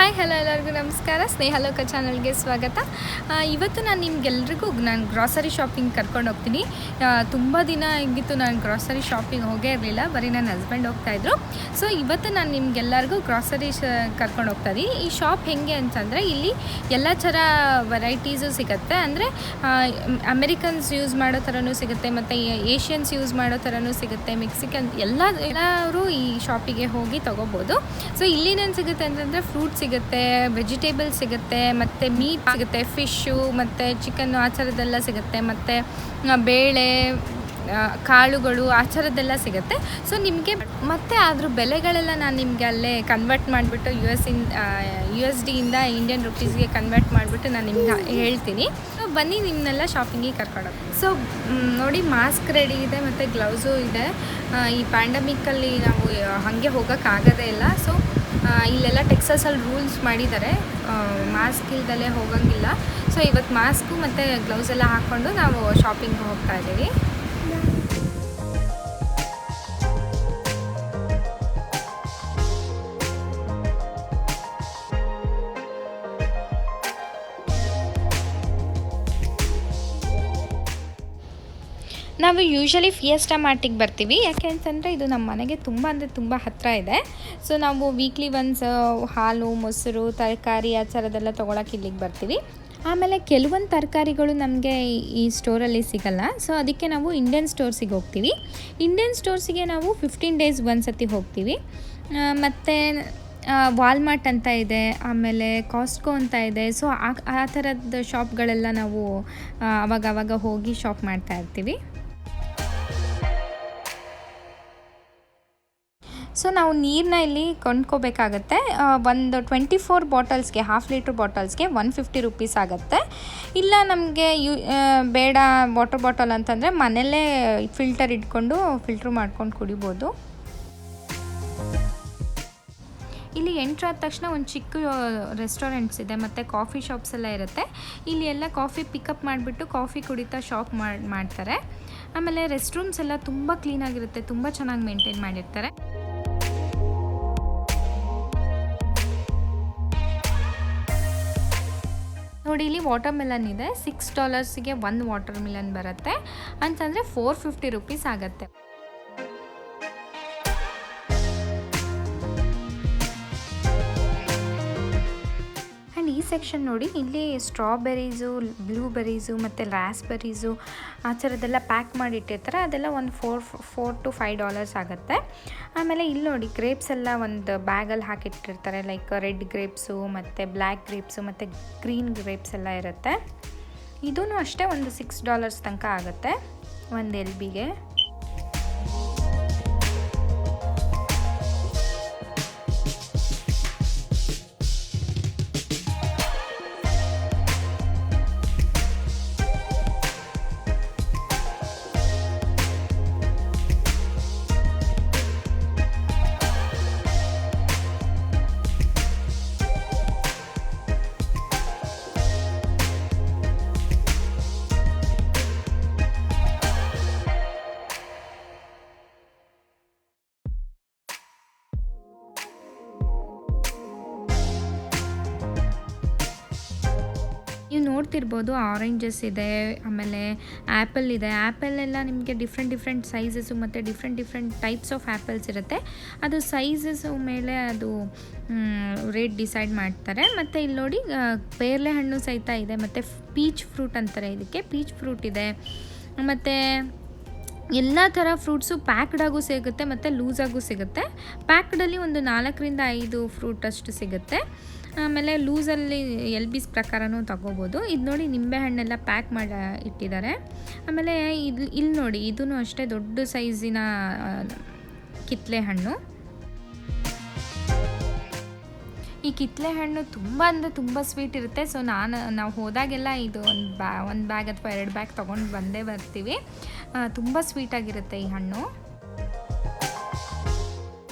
Hi hello ಎಲ್ಲರಿಗೂ ನಮಸ್ಕಾರ. ಸ್ನೇಹಲೋಕ ಚಾನಲ್ಗೆ ಸ್ವಾಗತ. ಇವತ್ತು ನಾನು ನಿಮ್ಗೆಲ್ರಿಗೂ ಗ್ರಾಸರಿ ಶಾಪಿಂಗ್ ಕರ್ಕೊಂಡು ಹೋಗ್ತೀನಿ. ತುಂಬ ದಿನ ಆಗಿತ್ತು ನಾನು ಗ್ರಾಸರಿ ಶಾಪಿಂಗ್ ಹೋಗೇ ಇರಲಿಲ್ಲ, ಬರೀ ನನ್ನ ಹಸ್ಬೆಂಡ್ ಹೋಗ್ತಾಯಿದ್ರು. ಸೊ ಇವತ್ತು ನಾನು ನಿಮ್ಗೆಲ್ಲರಿಗೂ ಗ್ರಾಸರಿ ಕರ್ಕೊಂಡು ಹೋಗ್ತಾಯಿದ್ದೀನಿ. ಈ ಶಾಪ್ ಹೇಗೆ ಅಂತಂದರೆ ಇಲ್ಲಿ ಎಲ್ಲ ಥರ ವೆರೈಟೀಸು ಸಿಗುತ್ತೆ. ಅಂದರೆ ಅಮೆರಿಕನ್ಸ್ ಯೂಸ್ ಮಾಡೋ ಥರನೂ ಸಿಗುತ್ತೆ, ಮತ್ತು ಏಷ್ಯನ್ಸ್ ಯೂಸ್ ಮಾಡೋ ಥರನೂ ಸಿಗುತ್ತೆ, ಮೆಕ್ಸಿಕನ್ ಎಲ್ಲರೂ ಈ ಶಾಪಿಗೆ ಹೋಗಿ ತೊಗೋಬೋದು. ಸೊ ಇಲ್ಲೇನೇನು ಸಿಗುತ್ತೆ ಅಂತಂದರೆ ಫ್ರೂಟ್ ಸಿಗುತ್ತೆ, ವೆಜಿಟೇಬಲ್ ಸಿಗುತ್ತೆ, ಮತ್ತು ಮೀಟ್ ಸಿಗುತ್ತೆ, ಫಿಶ್ಶು ಮತ್ತು ಚಿಕನ್ನು ಆ ಥರದ್ದೆಲ್ಲ ಸಿಗುತ್ತೆ, ಮತ್ತು ಬೇಳೆ ಕಾಳುಗಳು ಆ ಥರದ್ದೆಲ್ಲ ಸಿಗುತ್ತೆ. ಸೊ ನಿಮಗೆ ಮತ್ತು ಅದ್ರ ಬೆಲೆಗಳೆಲ್ಲ ನಾನು ನಿಮಗೆ ಅಲ್ಲೇ ಕನ್ವರ್ಟ್ ಮಾಡಿಬಿಟ್ಟು USD ಇಂಡಿಯನ್ ರುಪೀಸ್ಗೆ ಕನ್ವರ್ಟ್ ಮಾಡಿಬಿಟ್ಟು ನಾನು ನಿಮ್ಗೆ ಹೇಳ್ತೀನಿ. ಸೊ ಬನ್ನಿ ನಿಮ್ಮನ್ನೆಲ್ಲ ಶಾಪಿಂಗಿಗೆ ಕರ್ಕೊಂಡು ಹೋಗ್ತೀನಿ. ಸೊ ನೋಡಿ, ಮಾಸ್ಕ್ ರೆಡಿ ಇದೆ ಮತ್ತು ಗ್ಲೌಸು ಇದೆ. ಈ ಪ್ಯಾಂಡಮಿಕ್ಕಲ್ಲಿ ನಾವು ಹಾಗೆ ಹೋಗೋಕ್ಕಾಗೋದೇ ಇಲ್ಲ. ಸೊ ಇಲ್ಲೆಲ್ಲ ಟೆಕ್ಸಸಲ್ಲಿ ರೂಲ್ಸ್ ಮಾಡಿದ್ದಾರೆ, ಮಾಸ್ಕ್ ಇಲ್ದಲೇ ಹೋಗೋಂಗಿಲ್ಲ. ಸೊ ಇವತ್ತು ಮಾಸ್ಕು ಮತ್ತು ಗ್ಲೌಸ್ ಎಲ್ಲ ಹಾಕ್ಕೊಂಡು ನಾವು ಶಾಪಿಂಗ್ ಹೋಗ್ತಾ ಇದ್ದೀವಿ. ನಾವು ಯೂಶ್ವಲಿ ಫಿಯೆಸ್ಟಾ ಮಾರ್ಟಿಗೆ ಬರ್ತೀವಿ. ಯಾಕೆ ಅಂತಂದರೆ ಇದು ನಮ್ಮ ಮನೆಗೆ ತುಂಬ ಹತ್ತಿರ ಇದೆ. ಸೊ ನಾವು ವೀಕ್ಲಿ ಒನ್ಸ್ ಹಾಲು, ಮೊಸರು, ತರಕಾರಿ ಆ ಥರದ್ದೆಲ್ಲ ತೊಗೊಳಕ್ಕೆ ಇಲ್ಲಿಗೆ ಬರ್ತೀವಿ. ಆಮೇಲೆ ಕೆಲವೊಂದು ತರಕಾರಿಗಳು ನಮಗೆ ಈ ಸ್ಟೋರಲ್ಲಿ ಸಿಗಲ್ಲ. ಸೊ ಅದಕ್ಕೆ ನಾವು ಇಂಡಿಯನ್ ಸ್ಟೋರ್ಸಿಗೆ ಹೋಗ್ತೀವಿ. ಇಂಡಿಯನ್ ಸ್ಟೋರ್ಸಿಗೆ ನಾವು 15 ಡೇಸ್ ಒಂದ್ಸತಿ ಹೋಗ್ತೀವಿ. ಮತ್ತು ವಾಲ್ಮಾರ್ಟ್ ಅಂತ ಇದೆ, ಆಮೇಲೆ ಕಾಸ್ಟ್ಕೋ ಅಂತ ಇದೆ. ಸೊ ಆ ಥರದ ಶಾಪ್ಗಳೆಲ್ಲ ನಾವು ಆವಾಗ ಹೋಗಿ ಶಾಪ್ ಮಾಡ್ತಾ ಇರ್ತೀವಿ. ಸೊ ನಾವು ನೀರನ್ನ ಇಲ್ಲಿ ಕೊಂಡ್ಕೋಬೇಕಾಗತ್ತೆ. ಒಂದು 24 ಬಾಟಲ್ಸ್ಗೆ, ½ ಲೀಟ್ರ್ ಬಾಟಲ್ಸ್ಗೆ 150 ರೂಪೀಸ್ ಆಗುತ್ತೆ. ಇಲ್ಲ ನಮಗೆ ಬೇಡ ವಾಟರ್ ಬಾಟಲ್ ಅಂತಂದರೆ ಮನೆಯಲ್ಲೇ ಫಿಲ್ಟರ್ ಇಟ್ಕೊಂಡು ಫಿಲ್ಟ್ರ್ ಮಾಡ್ಕೊಂಡು ಕುಡಿಬೋದು. ಇಲ್ಲಿ ಎಂಟ್ರಾದ ತಕ್ಷಣ ಒಂದು ಚಿಕ್ಕ ರೆಸ್ಟೋರೆಂಟ್ಸ್ ಇದೆ ಮತ್ತು ಕಾಫಿ ಶಾಪ್ಸ್ ಎಲ್ಲ ಇರುತ್ತೆ. ಇಲ್ಲಿ ಎಲ್ಲ ಕಾಫಿ ಪಿಕಪ್ ಮಾಡಿಬಿಟ್ಟು ಕಾಫಿ ಕುಡಿತಾ ಶಾಪ್ ಮಾಡ್ತಾರೆ. ಆಮೇಲೆ ರೆಸ್ಟ್ ರೂಮ್ಸ್ ಎಲ್ಲ ತುಂಬ ಕ್ಲೀನಾಗಿರುತ್ತೆ, ತುಂಬ ಚೆನ್ನಾಗಿ ಮೇಂಟೈನ್ ಮಾಡಿರ್ತಾರೆ. ನೋಡಿ, ಇಲ್ಲಿ ವಾಟರ್ ಮೆಲನ್ ಇದೆ. $6ಗೆ ಒಂದು ವಾಟರ್ ಮೆಲನ್ ಬರುತ್ತೆ ಅಂತಂದರೆ 450 ರೂಪೀಸ್ ಆಗುತ್ತೆ. ಆ್ಯಂಡ್ ಈ ಸೆಕ್ಷನ್ ನೋಡಿ, ಇಲ್ಲಿ ಸ್ಟ್ರಾಬೆರೀಸು, ಬ್ಲೂಬೆರೀಸು ಮತ್ತು ರಾಸ್ಬೆರೀಸು ಆ ಥರದ್ದೆಲ್ಲ ಪ್ಯಾಕ್ ಮಾಡಿ ಇಟ್ಟಿರ್ತಾರೆ. ಅದೆಲ್ಲ ಒಂದು $4 to $5 ಆಗುತ್ತೆ. ಆಮೇಲೆ ಇಲ್ಲಿ ನೋಡಿ, ಗ್ರೇಪ್ಸ್ ಎಲ್ಲ ಒಂದು ಬ್ಯಾಗಲ್ಲಿ ಹಾಕಿಟ್ಟಿರ್ತಾರೆ. ಲೈಕ್ ರೆಡ್ ಗ್ರೇಪ್ಸು ಮತ್ತು ಬ್ಲ್ಯಾಕ್ ಗ್ರೇಪ್ಸು ಮತ್ತು ಗ್ರೀನ್ ಗ್ರೇಪ್ಸ್ ಎಲ್ಲ ಇರುತ್ತೆ. ಇದೂ ಅಷ್ಟೇ ಒಂದು $6 ತನಕ ಆಗುತ್ತೆ ಒಂದು LBಗೆ. ನೀವು ನೋಡ್ತಿರ್ಬೋದು, ಆರೆಂಜಸ್ ಇದೆ, ಆಮೇಲೆ ಆ್ಯಪಲ್ ಇದೆ. ಆ್ಯಪಲ್ಲೆಲ್ಲ ನಿಮಗೆ ಡಿಫ್ರೆಂಟ್ ಸೈಜಸ್ಸು ಮತ್ತು ಡಿಫ್ರೆಂಟ್ ಟೈಪ್ಸ್ ಆಫ್ ಆ್ಯಪಲ್ಸ್ ಇರುತ್ತೆ. ಅದು ಸೈಜಸ್ಸು ಮೇಲೆ ಅದು ರೇಟ್ ಡಿಸೈಡ್ ಮಾಡ್ತಾರೆ. ಮತ್ತು ಇಲ್ಲಿ ನೋಡಿ, ಪೇರ್ಲೆ ಹಣ್ಣು ಸಹಿತ ಇದೆ, ಮತ್ತು ಪೀಚ್ ಫ್ರೂಟ್ ಅಂತಾರೆ ಇದಕ್ಕೆ, ಪೀಚ್ ಫ್ರೂಟ್ ಇದೆ. ಮತ್ತು ಎಲ್ಲ ಥರ ಫ್ರೂಟ್ಸು ಪ್ಯಾಕ್ಡಾಗೂ ಸಿಗುತ್ತೆ ಮತ್ತು ಲೂಸಾಗೂ ಸಿಗುತ್ತೆ. ಪ್ಯಾಕ್ಡಲ್ಲಿ ಒಂದು 4ರಿಂದ 5 ಫ್ರೂಟ್ ಅಷ್ಟು ಸಿಗುತ್ತೆ. ಆಮೇಲೆ ಲೂಸಲ್ಲಿ LB's ಪ್ರಕಾರನೂ ತಗೋಬೋದು. ಇದು ನೋಡಿ, ನಿಂಬೆಹಣ್ಣೆಲ್ಲ ಪ್ಯಾಕ್ ಮಾಡಿ ಇಟ್ಟಿದ್ದಾರೆ. ಆಮೇಲೆ ಇಲ್ಲಿ ನೋಡಿ, ಇದೂ ಅಷ್ಟೇ ದೊಡ್ಡ ಸೈಜಿನ ಕಿತ್ತಳೆ ಹಣ್ಣು. ಈ ಕಿತ್ತಳೆ ಹಣ್ಣು ತುಂಬ ಸ್ವೀಟ್ ಇರುತ್ತೆ. ಸೊ ನಾವು ಹೋದಾಗೆಲ್ಲ ಇದು ಒಂದು ಬ್ಯಾಗ್ ಅಥವಾ 2 ಬ್ಯಾಗ್ ತೊಗೊಂಡು ಬಂದೇ ಬರ್ತೀವಿ. ತುಂಬ ಸ್ವೀಟಾಗಿರುತ್ತೆ ಈ ಹಣ್ಣು.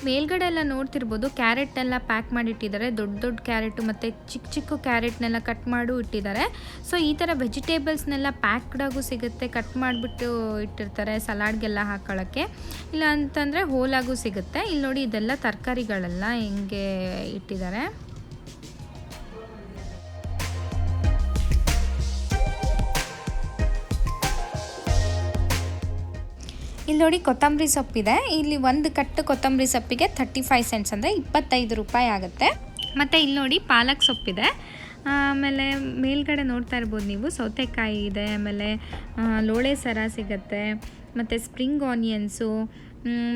ಮೇಲ್ಗಡೆ ಎಲ್ಲ ನೋಡ್ತಿರ್ಬೋದು, ಕ್ಯಾರೆಟ್ ಎಲ್ಲ ಪ್ಯಾಕ್ ಮಾಡಿ ಇಟ್ಟಿದ್ದಾರೆ. ದೊಡ್ಡ ಕ್ಯಾರೆಟು ಮತ್ತು ಚಿಕ್ಕ ಕ್ಯಾರೆಟ್ನೆಲ್ಲ ಕಟ್ ಮಾಡಿ ಇಟ್ಟಿದ್ದಾರೆ. ಸೊ ಈ ಥರ ವೆಜಿಟೇಬಲ್ಸ್ನೆಲ್ಲ ಪ್ಯಾಕ್ಡಾಗೂ ಸಿಗುತ್ತೆ, ಕಟ್ ಮಾಡಿಬಿಟ್ಟು ಇಟ್ಟಿರ್ತಾರೆ ಸಲಾಡ್ಗೆಲ್ಲ ಹಾಕೊಳ್ಳೋಕ್ಕೆ. ಇಲ್ಲ ಅಂತಂದರೆ ಹೋಲಾಗೂ ಸಿಗುತ್ತೆ. ಇಲ್ಲಿ ನೋಡಿ, ಇದೆಲ್ಲ ತರಕಾರಿಗಳೆಲ್ಲ ಹೆಂಗೆ ಇಟ್ಟಿದ್ದಾರೆ. ಇಲ್ಲಿ ನೋಡಿ ಕೊತ್ತಂಬರಿ ಸೊಪ್ಪಿದೆ. ಇಲ್ಲಿ ಒಂದು ಕಟ್ಟು ಕೊತ್ತಂಬರಿ ಸೊಪ್ಪಿಗೆ 35 ಸೆಂಟ್ಸ್ ಅಂದರೆ 25 ರೂಪಾಯಿ ಆಗುತ್ತೆ. ಮತ್ತು ಇಲ್ಲಿ ನೋಡಿ ಪಾಲಕ್ ಸೊಪ್ಪಿದೆ. ಆಮೇಲೆ ಮೇಲ್ಗಡೆ ನೋಡ್ತಾ ಇರ್ಬೋದು ನೀವು, ಸೌತೆಕಾಯಿ ಇದೆ, ಆಮೇಲೆ ಲೋಳೆ ಸರ ಸಿಗುತ್ತೆ, ಮತ್ತು ಸ್ಪ್ರಿಂಗ್ ಆನಿಯನ್ಸು,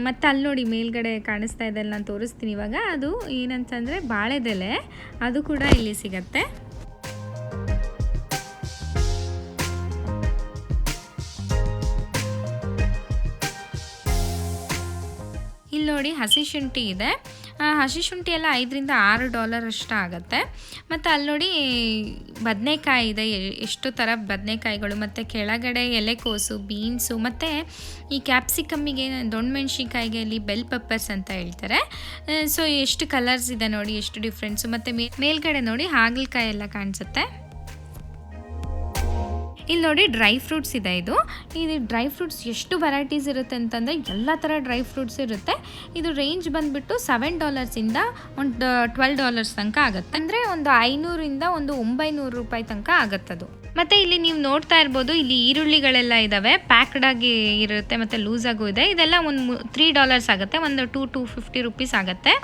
ಮತ್ತು ಅಲ್ಲಿ ನೋಡಿ ಮೇಲ್ಗಡೆ ಕಾಣಿಸ್ತಾ ಇದೆ, ನಾನು ತೋರಿಸ್ತೀನಿ ಇವಾಗ. ಅದು ಏನಂತಂದರೆ ಬಾಳೆದೆಲೆ, ಅದು ಕೂಡ ಇಲ್ಲಿ ಸಿಗುತ್ತೆ. ಇಲ್ಲಿ ನೋಡಿ ಹಸಿ ಶುಂಠಿ ಇದೆ. ಹಸಿ ಶುಂಠಿ ಎಲ್ಲ $5 to $6 ಅಷ್ಟು ಆಗುತ್ತೆ. ಮತ್ತು ಅಲ್ಲಿ ನೋಡಿ ಬದನೆಕಾಯಿ ಇದೆ, ಎಷ್ಟು ಥರ ಬದನೆಕಾಯಿಗಳು, ಮತ್ತು ಕೆಳಗಡೆ ಎಲೆಕೋಸು, ಬೀನ್ಸು, ಮತ್ತು ಈ ಕ್ಯಾಪ್ಸಿಕಮ್ಮಿಗೆ, ದೊಣ್ಣೆ ಮೆಣಸಿನ್ಕಾಯಿಗೆ ಇಲ್ಲಿ ಬೆಲ್ ಪೆಪ್ಪರ್ಸ್ ಅಂತ ಹೇಳ್ತಾರೆ. ಸೊ ಎಷ್ಟು ಕಲರ್ಸ್ ಇದೆ ನೋಡಿ, ಎಷ್ಟು ಡಿಫ್ರೆನ್ಸು. ಮತ್ತು ಮೇಲ್ಗಡೆ ನೋಡಿ ಹಾಗಲಕಾಯಿ ಎಲ್ಲ ಕಾಣಿಸುತ್ತೆ. ಇಲ್ಲಿ ನೋಡಿ ಡ್ರೈ ಫ್ರೂಟ್ಸ್ ಇದೆ. ಇದು ಡ್ರೈ ಫ್ರೂಟ್ಸ್ ಎಷ್ಟು ವೆರೈಟೀಸ್ ಇರುತ್ತೆ ಅಂತಂದರೆ ಎಲ್ಲ ಥರ ಡ್ರೈ ಫ್ರೂಟ್ಸ್ ಇರುತ್ತೆ. ಇದು ರೇಂಜ್ ಬಂದುಬಿಟ್ಟು $7 ಇಂದ ಒಂದು $12 ತನಕ ಆಗುತ್ತೆ. ಅಂದರೆ ಒಂದು 500 ಇಂದ ಒಂದು 900 ರೂಪಾಯಿ ತನಕ ಆಗುತ್ತದು. ಮತ್ತು ಇಲ್ಲಿ ನೀವು ನೋಡ್ತಾ ಇರ್ಬೋದು, ಇಲ್ಲಿ ಈರುಳ್ಳಿಗಳೆಲ್ಲ ಇದ್ದಾವೆ, ಪ್ಯಾಕ್ಡ್ ಆಗಿ ಇರುತ್ತೆ, ಮತ್ತು ಲೂಸಾಗೂ ಇದೆ. ಇದೆಲ್ಲ ಒಂದು $3 ಆಗುತ್ತೆ, ಒಂದು $250 ರೂಪೀಸ್ ಆಗುತ್ತೆ.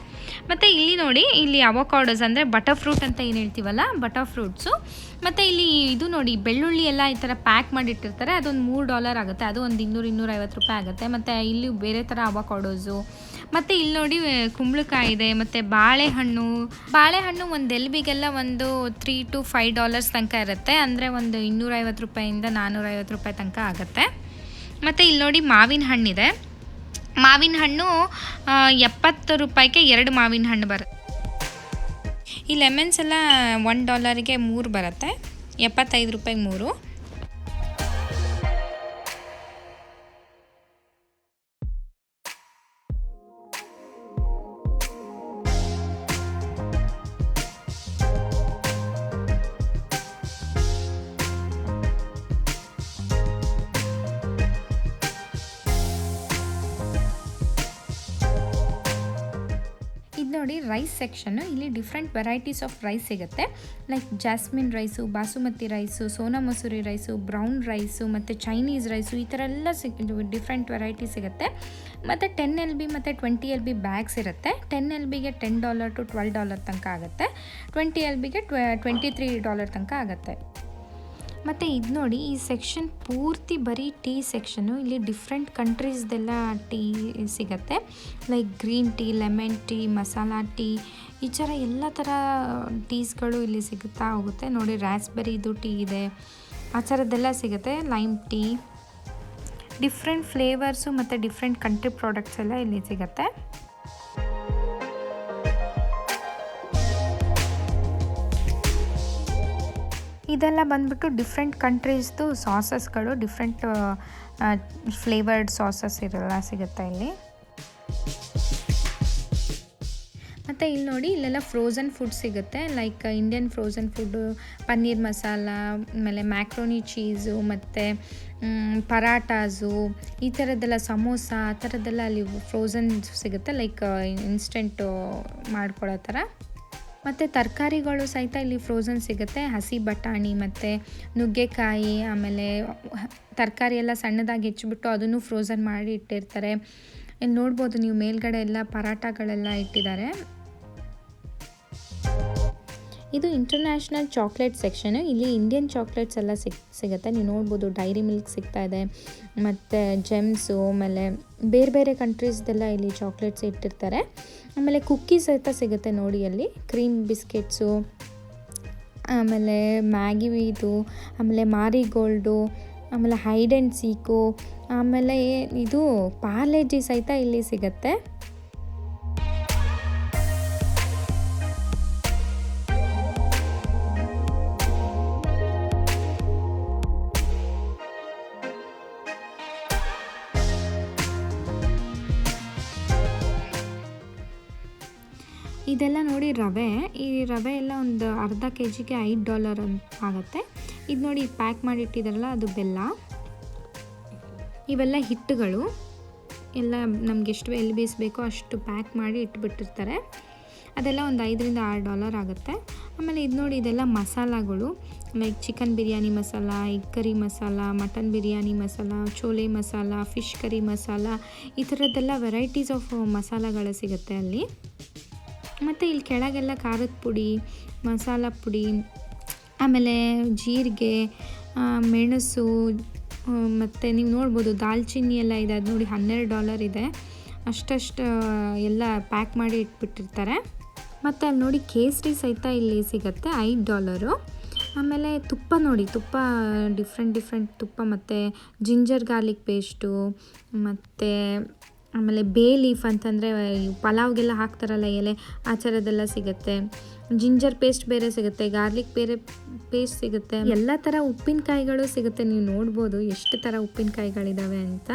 ಮತ್ತು ಇಲ್ಲಿ ನೋಡಿ, ಇಲ್ಲಿ ಅವಕಾಡೋಸ್ ಅಂದರೆ ಬಟರ್ ಫ್ರೂಟ್ ಅಂತ ಏನು ಹೇಳ್ತೀವಲ್ಲ, ಬಟರ್ ಫ್ರೂಟ್ಸು. ಮತ್ತು ಇಲ್ಲಿ ಇದು ನೋಡಿ, ಬೆಳ್ಳುಳ್ಳಿ ಎಲ್ಲ ಈ ಥರ ಪ್ಯಾಕ್ ಮಾಡಿಟ್ಟಿರ್ತಾರೆ, ಅದೊಂದು $3 ಆಗುತ್ತೆ, ಅದು ಒಂದು $200-250 ರೂಪಾಯಿ ಆಗುತ್ತೆ. ಮತ್ತು ಇಲ್ಲಿ ಬೇರೆ ಥರ ಅವಕಾಡೋಸು. ಮತ್ತು ಇಲ್ಲಿ ನೋಡಿ ಕುಂಬಳಕಾಯಿ ಇದೆ, ಮತ್ತು ಬಾಳೆಹಣ್ಣು ಒಂದು ಎಲ್ಬಿಗೆಲ್ಲ ಒಂದು $3 to $5 ತನಕ ಇರುತ್ತೆ, ಅಂದರೆ ಒಂದು $250 ರೂಪಾಯಿಂದ $450 ರೂಪಾಯಿ ತನಕ ಆಗುತ್ತೆ. ಮತ್ತು ಇಲ್ಲಿ ನೋಡಿ ಮಾವಿನ ಹಣ್ಣಿದೆ. ಮಾವಿನ ಹಣ್ಣು $70 ರೂಪಾಯಿಗೆ 2 ಮಾವಿನ ಹಣ್ಣು ಬರುತ್ತೆ. ಈ ಲೆಮನ್ಸ್ ಎಲ್ಲ $1ಗೆ 3 ಬರುತ್ತೆ, $75 ರೂಪಾಯಿಗೆ 3. ಇದು ನೋಡಿ ರೈಸ್ ಸೆಕ್ಷನ್ನು. ಇಲ್ಲಿ ಡಿಫ್ರೆಂಟ್ ವೆರೈಟೀಸ್ ಆಫ್ ರೈಸ್ ಸಿಗುತ್ತೆ. Like jasmine rice, basmati rice, Sona Masuri rice, brown rice, ಮತ್ತು ಚೈನೀಸ್ ರೈಸು, ಈ ಥರ ಎಲ್ಲ ಡಿಫ್ರೆಂಟ್ ವೆರೈಟಿ ಸಿಗುತ್ತೆ. ಮತ್ತು 10 LB ಮತ್ತು 20 LB ಬ್ಯಾಗ್ಸ್ ಇರುತ್ತೆ. 10 LBಗೆ $10 to $12 ತನಕ ಆಗುತ್ತೆ, 20 LBಗೆ $23 ತನಕ ಆಗುತ್ತೆ. ಮತ್ತು ಇದು ನೋಡಿ, ಈ ಸೆಕ್ಷನ್ ಪೂರ್ತಿ ಬರೀ ಟೀ ಸೆಕ್ಷನ್ನು. ಇಲ್ಲಿ ಡಿಫ್ರೆಂಟ್ ಕಂಟ್ರೀಸ್ದೆಲ್ಲ ಟೀ ಸಿಗುತ್ತೆ. Like green tea, lemon tea, masala tea, ಈ ಥರ ಎಲ್ಲ ಥರ ಟೀಸ್ಗಳು ಇಲ್ಲಿ ಸಿಗುತ್ತಾ ಹೋಗುತ್ತೆ. ನೋಡಿ ರಾಸ್ಬೆರಿದು ಟೀ ಇದೆ, ಆ ಥರದ್ದೆಲ್ಲ ಸಿಗುತ್ತೆ. ಲೈಮ್ ಟೀ, ಡಿಫ್ರೆಂಟ್ ಫ್ಲೇವರ್ಸು ಮತ್ತು ಡಿಫ್ರೆಂಟ್ ಕಂಟ್ರಿ ಪ್ರಾಡಕ್ಟ್ಸ್ ಎಲ್ಲ ಇಲ್ಲಿ ಸಿಗುತ್ತೆ. ಇದೆಲ್ಲ ಬಂದ್ಬಿಟ್ಟು ಡಿಫ್ರೆಂಟ್ ಕಂಟ್ರೀಸ್ದು ಸಾಸಸ್ಗಳು, ಡಿಫ್ರೆಂಟ್ ಫ್ಲೇವರ್ಡ್ ಸಾಸಸ್ ಇರೆಲ್ಲ ಸಿಗುತ್ತೆ ಇಲ್ಲಿ. ಮತ್ತು ಇಲ್ಲಿ ನೋಡಿ, ಇಲ್ಲೆಲ್ಲ ಫ್ರೋಝನ್ ಫುಡ್ ಸಿಗುತ್ತೆ. Like Indian frozen food, paneer masala, ಆಮೇಲೆ ಮ್ಯಾಕ್ರೋನಿ ಚೀಸು, ಮತ್ತು ಪರಾಟಾಸು, ಈ ಥರದ್ದೆಲ್ಲ ಸಮೋಸ, ಆ ಥರದ್ದೆಲ್ಲ ಅಲ್ಲಿ ಫ್ರೋಝನ್ ಸಿಗುತ್ತೆ. ಲೈಕ್ ಇನ್ಸ್ಟೆಂಟು ಮಾಡ್ಕೊಳ್ಳೋ ಥರ. ಮತ್ತು ತರಕಾರಿಗಳು ಸಹಿತ ಇಲ್ಲಿ ಫ್ರೋಝನ್ ಸಿಗುತ್ತೆ. ಹಸಿ ಬಟಾಣಿ ಮತ್ತು ನುಗ್ಗೆಕಾಯಿ, ಆಮೇಲೆ ತರಕಾರಿ ಎಲ್ಲ ಸಣ್ಣದಾಗಿ ಹೆಚ್ಚಿಬಿಟ್ಟು ಅದನ್ನು ಫ್ರೋಝನ್ ಮಾಡಿ ಇಟ್ಟಿರ್ತಾರೆ. ಇಲ್ಲಿ ನೋಡ್ಬೋದು ನೀವು, ಮೇಲ್ಗಡೆ ಎಲ್ಲ ಪರಾಟಗಳೆಲ್ಲ ಇಟ್ಟಿದ್ದಾರೆ. ಇದು ಇಂಟರ್ನ್ಯಾಷನಲ್ ಚಾಕ್ಲೇಟ್ ಸೆಕ್ಷನು. ಇಲ್ಲಿ ಇಂಡಿಯನ್ ಚಾಕ್ಲೇಟ್ಸ್ ಎಲ್ಲ ಸಿಗುತ್ತೆ. ನೀವು ನೋಡ್ಬೋದು, ಡೈರಿ ಮಿಲ್ಕ್ ಸಿಗ್ತಾ ಇದೆ, ಮತ್ತು ಜೆಮ್ಸು, ಆಮೇಲೆ ಬೇರೆ ಬೇರೆ ಕಂಟ್ರೀಸ್ದೆಲ್ಲ ಇಲ್ಲಿ ಚಾಕ್ಲೇಟ್ಸ್ ಇಟ್ಟಿರ್ತಾರೆ. ಆಮೇಲೆ ಕುಕ್ಕೀಸ್ ಸಹಿತ ಸಿಗುತ್ತೆ ನೋಡಿ, ಅಲ್ಲಿ ಕ್ರೀಮ್ ಬಿಸ್ಕೆಟ್ಸು, ಆಮೇಲೆ ಮ್ಯಾಗಿ ಇದು, ಆಮೇಲೆ ಮಾರಿಗೋಲ್ಡು, ಆಮೇಲೆ ಹೈಡ್ ಆ್ಯಂಡ್ ಸೀಕು, ಆಮೇಲೆ ಇದು ಪಾರ್ಲೆಜಿ ಸಹಿತ ಇಲ್ಲಿ ಸಿಗುತ್ತೆ. ಇದೆಲ್ಲ ನೋಡಿ ರವೆ. ಈ ರವೆ ಎಲ್ಲ ಒಂದು ಅರ್ಧ kgಗೆ $5 ಆಗುತ್ತೆ. ಇದು ನೋಡಿ ಪ್ಯಾಕ್ ಮಾಡಿಟ್ಟಿದ್ದಾರಲ್ಲ, ಅದು ಬೆಲ್ಲ. ಇವೆಲ್ಲ ಹಿಟ್ಟುಗಳು ಎಲ್ಲ ನಮ್ಗೆ ಎಷ್ಟು LBs ಬೇಕೋ ಅಷ್ಟು ಪ್ಯಾಕ್ ಮಾಡಿ ಇಟ್ಬಿಟ್ಟಿರ್ತಾರೆ. ಅದೆಲ್ಲ ಒಂದು $5 to $6 ಆಗುತ್ತೆ. ಆಮೇಲೆ ಇದು ನೋಡಿ, ಇದೆಲ್ಲ ಮಸಾಲಗಳು, like chicken biryani masala, egg curry masala, mutton biryani masala, chole masala, fish curry masala, ಈ ಥರದ್ದೆಲ್ಲ ವೆರೈಟೀಸ್ ಆಫ್ ಮಸಾಲಗಳು ಸಿಗುತ್ತೆ ಅಲ್ಲಿ. ಮತ್ತು ಇಲ್ಲಿ ಕೆಳಗೆಲ್ಲ ಖಾರದ ಪುಡಿ, ಮಸಾಲ ಪುಡಿ, ಆಮೇಲೆ ಜೀರಿಗೆ, ಮೆಣಸು, ಮತ್ತು ನೀವು ನೋಡ್ಬೋದು ದಾಲ್ಚಿನ್ನಿ ಎಲ್ಲ ಇದೆ. ಅದು ನೋಡಿ $12 ಇದೆ. ಅಷ್ಟಷ್ಟು ಎಲ್ಲ ಪ್ಯಾಕ್ ಮಾಡಿ ಇಟ್ಬಿಟ್ಟಿರ್ತಾರೆ. ಮತ್ತು ಅಲ್ಲಿ ನೋಡಿ ಕೇಸರಿ ಸಹಿತ ಇಲ್ಲಿ ಸಿಗುತ್ತೆ, $5. ಆಮೇಲೆ ತುಪ್ಪ ನೋಡಿ, ತುಪ್ಪ ಡಿಫ್ರೆಂಟ್ ತುಪ್ಪ, ಮತ್ತು ಜಿಂಜರ್ ಗಾರ್ಲಿಕ್ ಪೇಸ್ಟು, ಮತ್ತು ಆಮೇಲೆ ಬೇ ಲೀಫ್ ಅಂತಂದರೆ ಪಲಾವ್ಗೆಲ್ಲ ಹಾಕ್ತಾರಲ್ಲ ಎಲೆ, ಆ ಥರದ್ದೆಲ್ಲ ಸಿಗುತ್ತೆ. ಜಿಂಜರ್ ಪೇಸ್ಟ್ ಬೇರೆ ಸಿಗುತ್ತೆ, ಗಾರ್ಲಿಕ್ ಬೇರೆ ಪೇಸ್ಟ್ ಸಿಗುತ್ತೆ, ಎಲ್ಲ ಥರ ಉಪ್ಪಿನಕಾಯಿಗಳು ಸಿಗುತ್ತೆ. ನೀವು ನೋಡ್ಬೋದು ಎಷ್ಟು ಥರ ಉಪ್ಪಿನಕಾಯಿಗಳಿದ್ದಾವೆ ಅಂತ.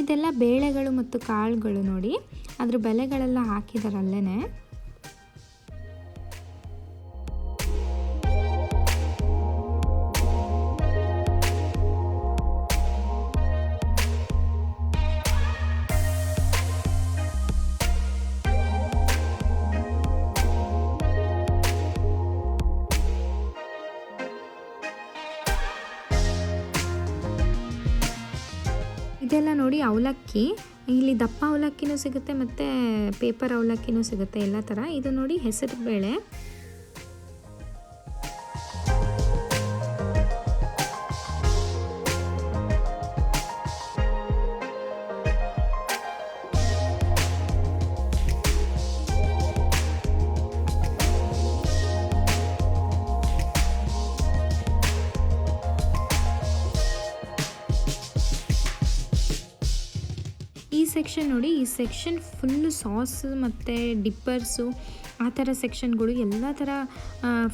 ಇದೆಲ್ಲ ಬೇಳೆಗಳು ಮತ್ತು ಕಾಳುಗಳು ನೋಡಿ, ಅದ್ರ ಬೆಲೆಗಳೆಲ್ಲ ಹಾಕಿದ್ದಾರೆ ಅಲ್ಲೇ. ಇದೆಲ್ಲ ನೋಡಿ ಅವಲಕ್ಕಿ, ಇಲ್ಲಿ ದಪ್ಪ ಅವಲಕ್ಕಿನೂ ಸಿಗುತ್ತೆ ಮತ್ತು ಪೇಪರ್ ಅವಲಕ್ಕಿನೂ ಸಿಗುತ್ತೆ, ಎಲ್ಲ ಥರ. ಇದು ನೋಡಿ ಹೆಸರು ಬೇಳೆ. ಈ ಸೆಕ್ಷನ್ ನೋಡಿ, ಈ ಸೆಕ್ಷನ್ ಫುಲ್ಲು ಸಾಸ್ ಮತ್ತು ಡಿಪ್ಪರ್ಸು, ಆ ಥರ ಸೆಕ್ಷನ್ಗಳು. ಎಲ್ಲ ಥರ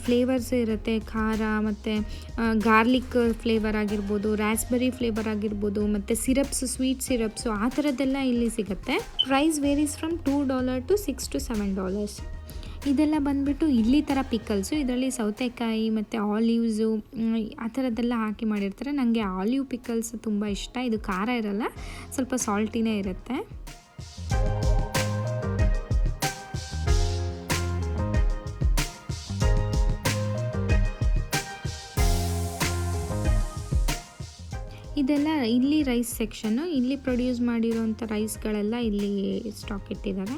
ಫ್ಲೇವರ್ಸ್ ಇರುತ್ತೆ, ಖಾರ ಮತ್ತು ಗಾರ್ಲಿಕ್ ಫ್ಲೇವರ್ ಆಗಿರ್ಬೋದು, ರಾಸ್ಬೆರಿ ಫ್ಲೇವರ್ ಆಗಿರ್ಬೋದು, ಮತ್ತು ಸಿರಪ್ಸು, ಸ್ವೀಟ್ ಸಿರಪ್ಸು, ಆ ಥರದ್ದೆಲ್ಲ ಇಲ್ಲಿ ಸಿಗುತ್ತೆ. Price varies from $2 to $6 to $7. ಇದೆಲ್ಲ ಬಂದುಬಿಟ್ಟು ಇಲ್ಲಿ ಥರ ಪಿಕಲ್ಸು, ಇದರಲ್ಲಿ ಸೌತೆಕಾಯಿ ಮತ್ತು ಆಲಿವ್ಸು, ಆ ಥರದ್ದೆಲ್ಲ ಹಾಕಿ ಮಾಡಿರ್ತಾರೆ. ನನಗೆ ಆಲಿವ್ ಪಿಕಲ್ಸ್ ತುಂಬ ಇಷ್ಟ. ಇದು ಖಾರ ಇರಲ್ಲ, ಸ್ವಲ್ಪ ಸಾಲ್ಟಿನೇ ಇರುತ್ತೆ. ಇದೆಲ್ಲ ಇಲ್ಲಿ ರೈಸ್ ಸೆಕ್ಷನ್ನು, ಇಲ್ಲಿ ಪ್ರೊಡ್ಯೂಸ್ ಮಾಡಿರೋಂಥ ರೈಸ್ಗಳೆಲ್ಲ ಇಲ್ಲಿ ಸ್ಟಾಕ್ ಇಟ್ಟಿದ್ದಾರೆ.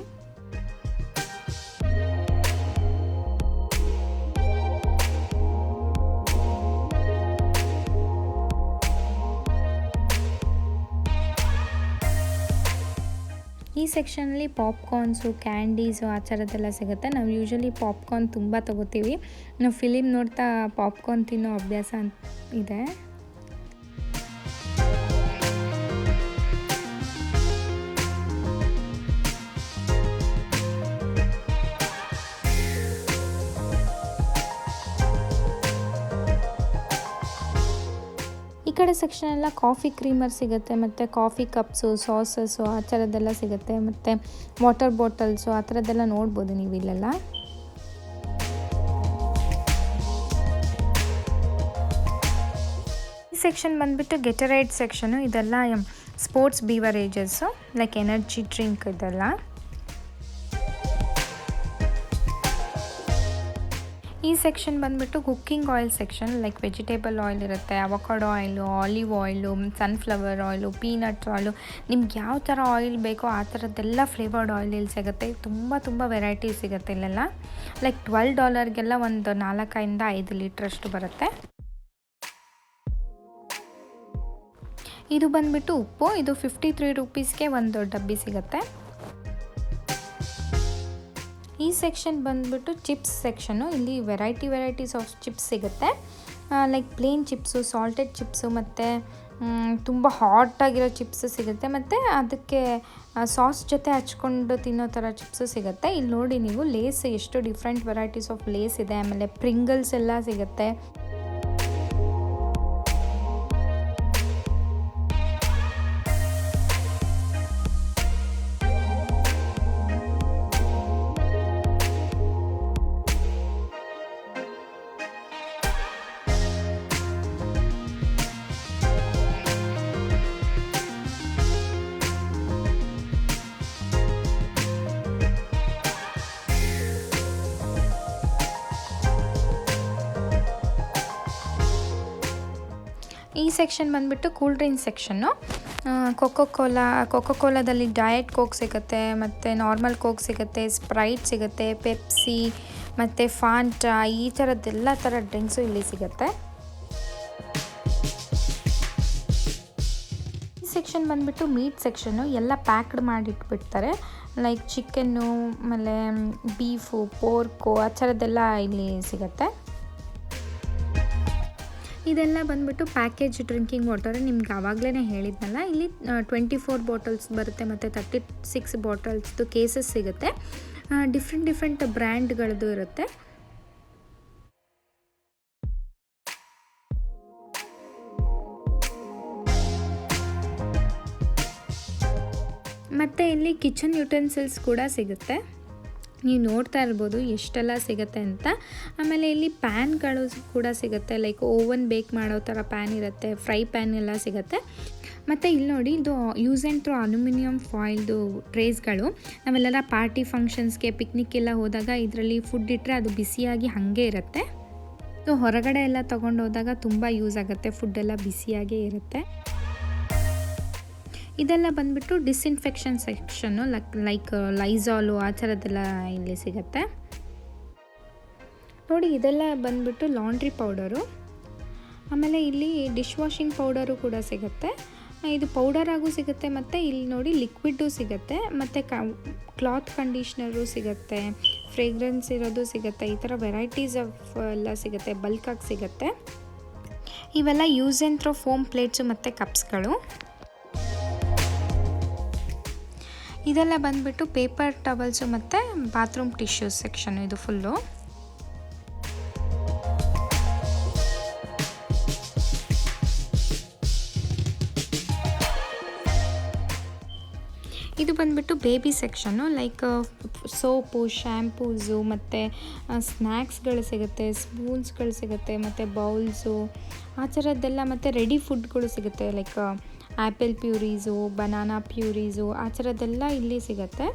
ಈ ಸೆಕ್ಷನಲ್ಲಿ ಪಾಪ್ಕಾರ್ನ್ಸು, ಕ್ಯಾಂಡೀಸು, ಆ ಥರದ್ದೆಲ್ಲ ಸಿಗುತ್ತೆ. ನಾವು ಯೂಶ್ವಲಿ ಪಾಪ್ಕಾರ್ನ್ ತುಂಬ ತೊಗೋತೀವಿ. ನಾವು ಫಿಲಿಮ್ ನೋಡ್ತಾ ಪಾಪ್ಕಾರ್ನ್ ತಿನ್ನೋ ಅಭ್ಯಾಸ ಇದೆ. ಈ ಕಡೆ ಸೆಕ್ಷನ್ ಎಲ್ಲ ಕಾಫಿ ಕ್ರೀಮರ್ ಸಿಗುತ್ತೆ, ಮತ್ತು ಕಾಫಿ ಕಪ್ಸು, ಸಾಸಸ್ಸು, ಆ ಥರದ್ದೆಲ್ಲ ಸಿಗುತ್ತೆ, ಮತ್ತು ವಾಟರ್ ಬಾಟಲ್ಸು, ಆ ಥರದ್ದೆಲ್ಲ ನೋಡ್ಬೋದು ನೀವು ಇಲ್ಲೆಲ್ಲ. ಈ ಸೆಕ್ಷನ್ ಬಂದುಬಿಟ್ಟು ಗೆಟರೇಡ್ ಸೆಕ್ಷನು. ಇದೆಲ್ಲ sports beverages, like energy drink ಇದೆಲ್ಲ. ಈ ಸೆಕ್ಷನ್ ಬಂದುಬಿಟ್ಟು cooking oil section, like vegetable oil ಇರುತ್ತೆ, avocado oil, olive oil, sunflower oil, peanut oil, ನಿಮ್ಗೆ ಯಾವ ಥರ ಆಯಿಲ್ ಬೇಕೋ ಆ ಥರದ್ದೆಲ್ಲ ಫ್ಲೇವರ್ಡ್ ಆಯಿಲ್ ಇಲ್ಲಿ ಸಿಗುತ್ತೆ. ತುಂಬ ವೆರೈಟಿ ಸಿಗುತ್ತೆ ಇಲ್ಲೆಲ್ಲ. ಲೈಕ್ $12 ಒಂದು 4ರಿಂದ 5 ಲೀಟ್ರಷ್ಟು ಬರುತ್ತೆ. ಇದು ಬಂದುಬಿಟ್ಟು ಉಪ್ಪು, ಇದು $53 ಒಂದು ಡಬ್ಬಿ ಸಿಗುತ್ತೆ. ಈ ಸೆಕ್ಷನ್ ಬಂದುಬಿಟ್ಟು ಚಿಪ್ಸ್ ಸೆಕ್ಷನು. ಇಲ್ಲಿ ವೆರೈಟೀಸ್ ಆಫ್ ಚಿಪ್ಸ್ ಸಿಗುತ್ತೆ, like plain chips, salted chips, ಮತ್ತು ತುಂಬ ಹಾಟಾಗಿರೋ ಚಿಪ್ಸು ಸಿಗುತ್ತೆ, ಮತ್ತು ಅದಕ್ಕೆ ಸಾಸ್ ಜೊತೆ ಹಚ್ಕೊಂಡು ತಿನ್ನೋ ಥರ ಚಿಪ್ಸು ಸಿಗುತ್ತೆ. ಇಲ್ಲಿ ನೋಡಿ ನೀವು ಲೇಸ್, ಎಷ್ಟು ಡಿಫ್ರೆಂಟ್ ವೆರೈಟೀಸ್ ಆಫ್ ಲೇಸ್ ಇದೆ. ಆಮೇಲೆ ಪ್ರಿಂಗಲ್ಸ್ ಎಲ್ಲ ಸಿಗುತ್ತೆ. ಈ ಸೆಕ್ಷನ್ ಬಂದುಬಿಟ್ಟು ಕೂಲ್ ಡ್ರಿಂಕ್ಸ್ ಸೆಕ್ಷನ್ನು. ಕೋಕೋ ಕೋಲಾದಲ್ಲಿ ಡಯಟ್ ಕೋಕ್ ಸಿಗುತ್ತೆ, ಮತ್ತು ನಾರ್ಮಲ್ ಕೋಕ್ ಸಿಗುತ್ತೆ, ಸ್ಪ್ರೈಟ್ ಸಿಗುತ್ತೆ, ಪೆಪ್ಸಿ ಮತ್ತು ಫಾಂಟಾ, ಈ ಥರದ್ದೆಲ್ಲ ಥರ ಡ್ರಿಂಕ್ಸು ಇಲ್ಲಿ ಸಿಗುತ್ತೆ. ಈ ಸೆಕ್ಷನ್ ಬಂದುಬಿಟ್ಟು ಮೀಟ್ ಸೆಕ್ಷನ್ನು. ಎಲ್ಲ ಪ್ಯಾಕ್ಡ್ ಮಾಡಿಟ್ಬಿಡ್ತಾರೆ, ಲೈಕ್ ಚಿಕನ್ನು, ಆಮೇಲೆ ಬೀಫು, ಪೋರ್ಕು, ಆ ಥರದ್ದೆಲ್ಲ ಇಲ್ಲಿ ಸಿಗುತ್ತೆ. ಇದೆಲ್ಲ ಬಂದುಬಿಟ್ಟು ಪ್ಯಾಕೇಜ್ ಡ್ರಿಂಕಿಂಗ್ ವಾಟರ್. ನಿಮ್ಗೆ ಆವಾಗಲೇ ಹೇಳಿದ್ನಲ್ಲ, ಇಲ್ಲಿ 24 ಬಾಟಲ್ಸ್ ಬರುತ್ತೆ ಮತ್ತು 36 ಬಾಟಲ್ಸ್ದು ಕೇಸಸ್ ಸಿಗುತ್ತೆ. ಡಿಫ್ರೆಂಟ್ ಬ್ರ್ಯಾಂಡ್ಗಳದ್ದು ಇರುತ್ತೆ. ಮತ್ತು ಇಲ್ಲಿ ಕಿಚನ್ ಯುಟೆನ್ಸಿಲ್ಸ್ ಕೂಡ ಸಿಗುತ್ತೆ. ನೀವು ನೋಡ್ತಾ ಇರ್ಬೋದು ಎಷ್ಟೆಲ್ಲ ಸಿಗುತ್ತೆ ಅಂತ. ಆಮೇಲೆ ಇಲ್ಲಿ ಪ್ಯಾನ್ಗಳು ಕೂಡ ಸಿಗುತ್ತೆ, ಲೈಕ್ ಓವನ್ ಬೇಕ್ ಮಾಡೋ ಥರ ಪ್ಯಾನ್ ಇರುತ್ತೆ, ಫ್ರೈ ಪ್ಯಾನ್ ಎಲ್ಲ ಸಿಗುತ್ತೆ. ಮತ್ತು ಇಲ್ಲಿ ನೋಡಿ, ಇದು ಯೂಸ್ ಆ್ಯಂಡ್ ಥ್ರೋ ಅಲ್ಯೂಮಿನಿಯಂ ಫಾಯಿಲ್ದು ಟ್ರೇಸ್ಗಳು. ನಾವೆಲ್ಲ ಪಾರ್ಟಿ ಫಂಕ್ಷನ್ಸ್ಗೆ, ಪಿಕ್ನಿಕ್ ಎಲ್ಲ ಹೋದಾಗ ಇದರಲ್ಲಿ ಫುಡ್ ಇಟ್ಟರೆ ಅದು ಬಿಸಿಯಾಗಿ ಹಾಗೆ ಇರುತ್ತೆ. ಸೊ ಹೊರಗಡೆ ಎಲ್ಲ ತೊಗೊಂಡು ಹೋದಾಗ ತುಂಬ ಯೂಸ್ ಆಗುತ್ತೆ, ಫುಡ್ಡೆಲ್ಲ ಬಿಸಿಯಾಗೇ ಇರುತ್ತೆ. ಇದೆಲ್ಲ ಬಂದುಬಿಟ್ಟು ಡಿಸ್ಇನ್ಫೆಕ್ಷನ್ ಸೆಕ್ಷನ್ನು, ಲೈಕ್ ಲೈಝಾಲು, ಆ ಥರದ್ದೆಲ್ಲ ಇಲ್ಲಿ ಸಿಗುತ್ತೆ. ನೋಡಿ, ಇದೆಲ್ಲ ಬಂದುಬಿಟ್ಟು ಲಾಂಡ್ರಿ ಪೌಡರು. ಆಮೇಲೆ ಇಲ್ಲಿ ಡಿಶ್ ವಾಷಿಂಗ್ ಪೌಡರು ಕೂಡ ಸಿಗುತ್ತೆ. ಇದು ಪೌಡರಾಗೂ ಸಿಗುತ್ತೆ, ಮತ್ತು ಇಲ್ಲಿ ನೋಡಿ ಲಿಕ್ವಿಡ್ಡು ಸಿಗುತ್ತೆ, ಮತ್ತು ಕ್ಲಾತ್ ಕಂಡೀಷ್ನರು ಸಿಗುತ್ತೆ, ಫ್ರೇಗ್ರೆನ್ಸ್ ಇರೋದು ಸಿಗುತ್ತೆ. ಈ ಥರ ವೆರೈಟೀಸ್ ಆಫ್ ಎಲ್ಲ ಸಿಗುತ್ತೆ, ಬಲ್ಕಾಗಿ ಸಿಗುತ್ತೆ. ಇವೆಲ್ಲ use and throw foam plates ಮತ್ತು ಕಪ್ಸ್ಗಳು. ಇದೆಲ್ಲ ಬಂದುಬಿಟ್ಟು ಪೇಪರ್ ಟವಲ್ಸು ಮತ್ತು ಬಾತ್ರೂಮ್ ಟಿಶ್ಯೂಸ್ ಸೆಕ್ಷನ್. ಇದು ಫುಲ್ಲು. ಇದು ಬಂದುಬಿಟ್ಟು baby section, like soap, shampoos ಮತ್ತು ಸ್ನ್ಯಾಕ್ಸ್ಗಳು ಸಿಗುತ್ತೆ, ಸ್ಪೂನ್ಸ್ಗಳು ಸಿಗುತ್ತೆ, ಮತ್ತು ಬೌಲ್ಸು, ಆ ಥರದ್ದೆಲ್ಲ. ಮತ್ತು ರೆಡಿ ಫುಡ್ಗಳು ಸಿಗುತ್ತೆ, ಲೈಕ್ ಆ್ಯಪಲ್ ಪ್ಯೂರೀಸು, ಬನಾನಾ ಪ್ಯೂರೀಸು, ಆ ಥರದ್ದೆಲ್ಲ ಇಲ್ಲಿ ಸಿಗುತ್ತೆ.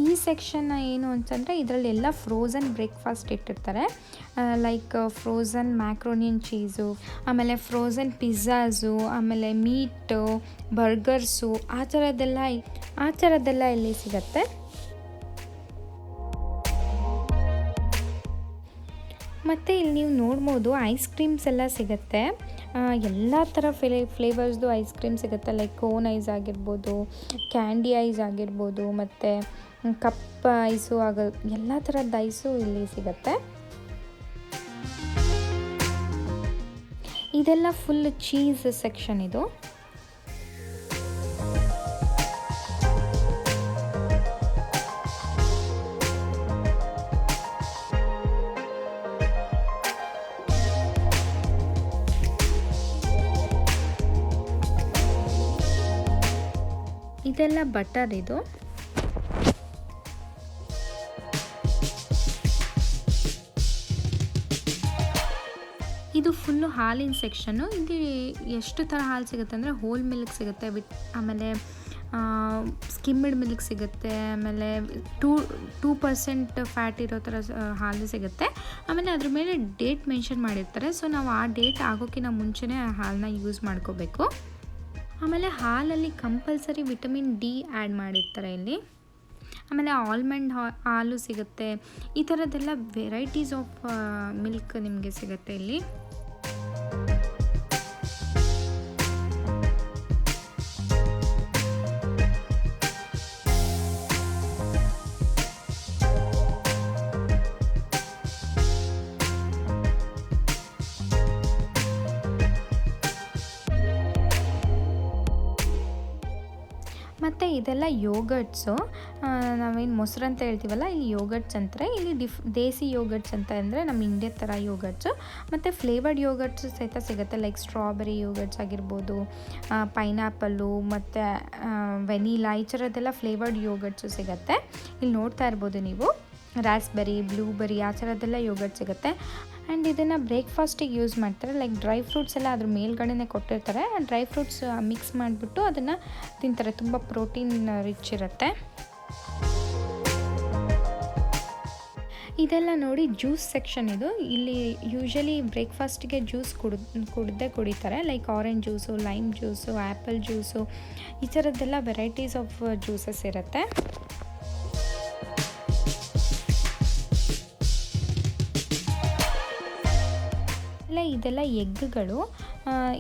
ಈ ಸೆಕ್ಷನ್ ಏನು ಅಂತಂದರೆ ಇದರಲ್ಲಿ ಎಲ್ಲ ಫ್ರೋಝನ್ ಬ್ರೇಕ್ಫಾಸ್ಟ್ ಇಟ್ಟಿರ್ತಾರೆ, ಲೈಕ್ ಫ್ರೋಝನ್ ಮ್ಯಾಕ್ರೋನಿಯನ್ ಚೀಸು, ಆಮೇಲೆ ಫ್ರೋಝನ್ ಪಿಜ್ಜಾಸು, ಆಮೇಲೆ ಮೀಟು, ಬರ್ಗರ್ಸು, ಆ ಥರದ್ದೆಲ್ಲ ಇಲ್ಲಿ ಸಿಗುತ್ತೆ. ಮತ್ತು ಇಲ್ಲಿ ನೀವು ನೋಡ್ಬೋದು ಐಸ್ ಕ್ರೀಮ್ಸ್ ಎಲ್ಲ ಸಿಗುತ್ತೆ. ಎಲ್ಲ ಥರ ಫ್ಲೇವರ್ಸ್ದು ಐಸ್ ಕ್ರೀಮ್ ಸಿಗುತ್ತೆ, ಲೈಕ್ ಕೋನ್ ಐಸ್ ಆಗಿರ್ಬೋದು, ಕ್ಯಾಂಡಿ ಐಸ್ ಆಗಿರ್ಬೋದು, ಮತ್ತು ಕಪ್ ಐಸು ಎಲ್ಲ ಥರದ ಐಸು ಇಲ್ಲಿ ಸಿಗುತ್ತೆ. ಇದೆಲ್ಲ ಫುಲ್ ಚೀಸ್ ಸೆಕ್ಷನ್ ಇದು. ಇದೆಲ್ಲ ಬಟರ್ ಇದು. ಇದು ಫುಲ್ಲು ಹಾಲಿನ ಸೆಕ್ಷನ್ನು. ಇದು ಎಷ್ಟು ಥರ ಹಾಲು ಸಿಗುತ್ತೆ ಅಂದರೆ ಹೋಲ್ ಮಿಲ್ಕ್ ಸಿಗುತ್ತೆ, ಆಮೇಲೆ ಸ್ಕಿಮ್ಡ್ ಮಿಲ್ಕ್ ಸಿಗುತ್ತೆ, ಆಮೇಲೆ 2% ಫ್ಯಾಟ್ ಇರೋ ಥರ ಹಾಲು ಸಿಗುತ್ತೆ. ಆಮೇಲೆ ಅದ್ರ ಮೇಲೆ ಡೇಟ್ ಮೆನ್ಷನ್ ಮಾಡಿರ್ತಾರೆ, ಸೊ ನಾವು ಆ ಡೇಟ್ ಆಗೋಕ್ಕಿಂತ ಮುಂಚೆನೇ ಆ ಹಾಲನ್ನ ಯೂಸ್ ಮಾಡ್ಕೋಬೇಕು. ಆಮೇಲೆ ಹಾಲಲ್ಲಿ ಕಂಪಲ್ಸರಿ ವಿಟಮಿನ್ ಡಿ ಆ್ಯಡ್ ಮಾಡಿರ್ತಾರೆ ಇಲ್ಲಿ. ಆಮೇಲೆ ಆಲ್ಮಂಡ್ ಹಾಲು ಸಿಗುತ್ತೆ. ಈ ಥರದ್ದೆಲ್ಲ ವೆರೈಟೀಸ್ ಆಫ್ ಮಿಲ್ಕ್ ನಿಮಗೆ ಸಿಗುತ್ತೆ ಇಲ್ಲಿ. ಮತ್ತು ಇದೆಲ್ಲ ಯೋಗರ್ಟ್ಸು, ನಾವೇನು ಮೊಸರು ಅಂತ ಹೇಳ್ತೀವಲ್ಲ, ಇಲ್ಲಿ ಯೋಗರ್ಟ್ಸ್ ಅಂತಾರೆ. ಇಲ್ಲಿ ದೇಸಿ ಯೋಗರ್ಟ್ಸ್ ಅಂತ ಅಂದರೆ ನಮ್ಮ ಇಂಡಿಯಾ ಥರ ಯೋಗರ್ಟ್ಸು. ಮತ್ತು ಫ್ಲೇವರ್ಡ್ ಯೋಗರ್ಟ್ಸು ಸಹಿತ ಸಿಗುತ್ತೆ, ಲೈಕ್ ಸ್ಟ್ರಾಬೆರಿ ಯೋಗರ್ಟ್ಸ್ ಆಗಿರ್ಬೋದು, ಪೈನಾಪಲ್ಲು ಮತ್ತು ವೆನಿಲಾ, ಈ ಥರದ್ದೆಲ್ಲ ಫ್ಲೇವರ್ಡ್ ಯೋಗರ್ಟ್ಸು ಸಿಗುತ್ತೆ. ಇಲ್ಲಿ ನೋಡ್ತಾ ಇರ್ಬೋದು ನೀವು. ರಾಸ್ಬೆರಿ, ಬ್ಲೂಬೆರಿ ಆ ಥರದ್ದೆಲ್ಲ ಯೋಗರ್ಟ್ ಸಿಗುತ್ತೆ. ಆ್ಯಂಡ್ ಇದನ್ನು ಬ್ರೇಕ್ಫಾಸ್ಟಿಗೆ ಯೂಸ್ ಮಾಡ್ತಾರೆ. ಲೈಕ್ ಡ್ರೈ ಫ್ರೂಟ್ಸ್ ಎಲ್ಲ ಅದ್ರ ಮೇಲ್ಗಡೆನೇ ಕೊಟ್ಟಿರ್ತಾರೆ. ಡ್ರೈ ಫ್ರೂಟ್ಸ್ ಮಿಕ್ಸ್ ಮಾಡಿಬಿಟ್ಟು ಅದನ್ನು ತಿಂತಾರೆ. ತುಂಬ ಪ್ರೋಟೀನ್ ರಿಚ್ ಇರುತ್ತೆ. ಇದೆಲ್ಲ ನೋಡಿ ಜ್ಯೂಸ್ ಸೆಕ್ಷನ್ ಇದು. ಇಲ್ಲಿ ಯೂಶಲಿ ಬ್ರೇಕ್ಫಾಸ್ಟಿಗೆ ಜ್ಯೂಸ್ ಕುಡಿತಾರೆ. Like orange juice, lime juice, apple juice ಈ ಥರದ್ದೆಲ್ಲ ವೆರೈಟೀಸ್ ಆಫ್ ಜ್ಯೂಸಸ್ ಇರುತ್ತೆ. ಇದೆಲ್ಲ ಎಗ್ಗಳು.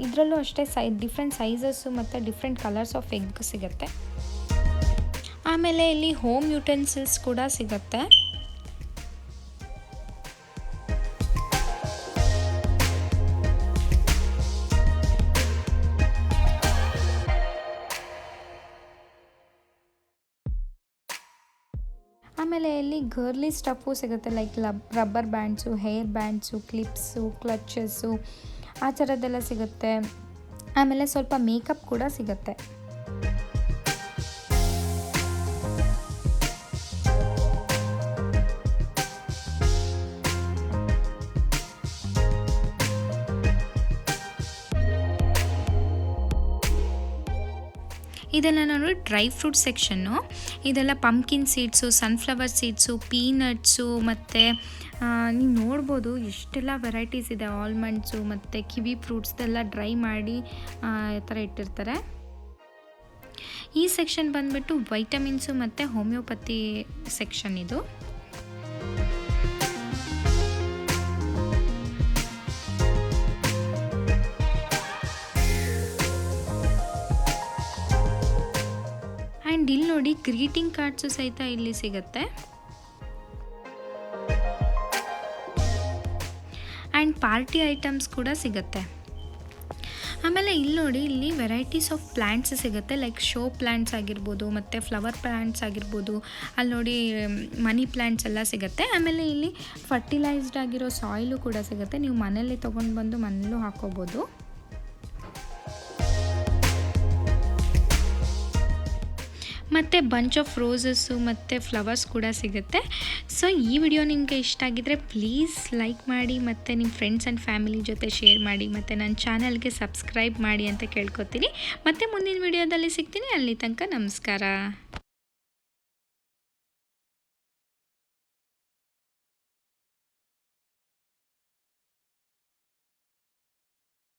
ಇದರಲ್ಲೂ ಅಷ್ಟೇ ಡಿಫ್ರೆಂಟ್ ಸೈಜಸ್ಸು ಮತ್ತು ಡಿಫ್ರೆಂಟ್ ಕಲರ್ಸ್ ಆಫ್ ಎಗ್ ಸಿಗುತ್ತೆ. ಆಮೇಲೆ ಇಲ್ಲಿ ಹೋಮ್ ಯುಟೆನ್ಸಿಲ್ಸ್ ಕೂಡ ಸಿಗುತ್ತೆ. ಆಮೇಲೆ ಇಲ್ಲಿ ಗರ್ಲಿ ಸ್ಟಫು ಸಿಗುತ್ತೆ. Like rubber bands, hair bands, clips, clutches ಆ ಥರದ್ದೆಲ್ಲ ಸಿಗುತ್ತೆ. ಆಮೇಲೆ ಸ್ವಲ್ಪ ಮೇಕಪ್ ಕೂಡ ಸಿಗುತ್ತೆ. ಇದೆಲ್ಲ ನೋಡಿ ಡ್ರೈ ಫ್ರೂಟ್ ಸೆಕ್ಷನ್ನು. ಇದೆಲ್ಲ ಪಂಪ್ಕಿನ್ ಸೀಡ್ಸು, ಸನ್ಫ್ಲವರ್ ಸೀಡ್ಸು, ಪೀನಟ್ಸು ಮತ್ತು ನೀವು ನೋಡ್ಬೋದು ಎಷ್ಟೆಲ್ಲ ವೆರೈಟೀಸ್ ಇದೆ. ಆಲ್ಮಂಡ್ಸು ಮತ್ತು ಕಿವಿ ಫ್ರೂಟ್ಸ್ದೆಲ್ಲ ಡ್ರೈ ಮಾಡಿ ಈ ಥರ ಇಟ್ಟಿರ್ತಾರೆ. ಈ ಸೆಕ್ಷನ್ ಬಂದುಬಿಟ್ಟು ವೈಟಮಿನ್ಸು ಮತ್ತು ಹೋಮಿಯೋಪತಿ ಸೆಕ್ಷನ್ ಇದು. ಆ್ಯಂಡ್ ಇಲ್ಲಿ ನೋಡಿ ಗ್ರೀಟಿಂಗ್ ಕಾರ್ಡ್ಸು ಸಹಿತ ಇಲ್ಲಿ ಸಿಗುತ್ತೆ. ಆ್ಯಂಡ್ ಪಾರ್ಟಿ ಐಟಮ್ಸ್ ಕೂಡ ಸಿಗುತ್ತೆ. ಆಮೇಲೆ ಇಲ್ಲಿ ನೋಡಿ ಇಲ್ಲಿ ವೆರೈಟೀಸ್ ಆಫ್ ಪ್ಲ್ಯಾಂಟ್ಸ್ ಸಿಗುತ್ತೆ. ಲೈಕ್ ಶೋ ಪ್ಲ್ಯಾಂಟ್ಸ್ ಆಗಿರ್ಬೋದು ಮತ್ತು ಫ್ಲವರ್ ಪ್ಲ್ಯಾಂಟ್ಸ್ ಆಗಿರ್ಬೋದು. ಅಲ್ಲಿ ನೋಡಿ ಮನಿ ಪ್ಲ್ಯಾಂಟ್ಸ್ ಎಲ್ಲ ಸಿಗುತ್ತೆ. ಆಮೇಲೆ ಇಲ್ಲಿ ಫರ್ಟಿಲೈಸ್ಡ್ ಆಗಿರೋ ಸಾಯಿಲು ಕೂಡ ಸಿಗುತ್ತೆ. ನೀವು ಮನೆಯಲ್ಲಿ ತೊಗೊಂಡು ಬಂದು ಮನೆಯಲ್ಲೂ ಹಾಕೋಬೋದು. ಮತ್ತು ಬಂಚ್ ಆಫ್ ರೋಸಸ್ಸು ಮತ್ತು ಫ್ಲವರ್ಸ್ ಕೂಡ ಸಿಗುತ್ತೆ. ಸೊ ಈ ವಿಡಿಯೋ ನಿಮಗೆ ಇಷ್ಟ ಆಗಿದ್ದರೆ ಪ್ಲೀಸ್ ಲೈಕ್ ಮಾಡಿ ಮತ್ತು ನಿಮ್ಮ ಫ್ರೆಂಡ್ಸ್ ಆ್ಯಂಡ್ ಫ್ಯಾಮಿಲಿ ಜೊತೆ ಶೇರ್ ಮಾಡಿ ಮತ್ತು ನನ್ನ ಚಾನಲ್ಗೆ ಸಬ್ಸ್ಕ್ರೈಬ್ ಮಾಡಿ ಅಂತ ಕೇಳ್ಕೊತೀನಿ. ಮತ್ತು ಮುಂದಿನ ವಿಡಿಯೋದಲ್ಲಿ ಸಿಗ್ತೀನಿ. ಅಲ್ಲಿ ತನಕ ನಮಸ್ಕಾರ.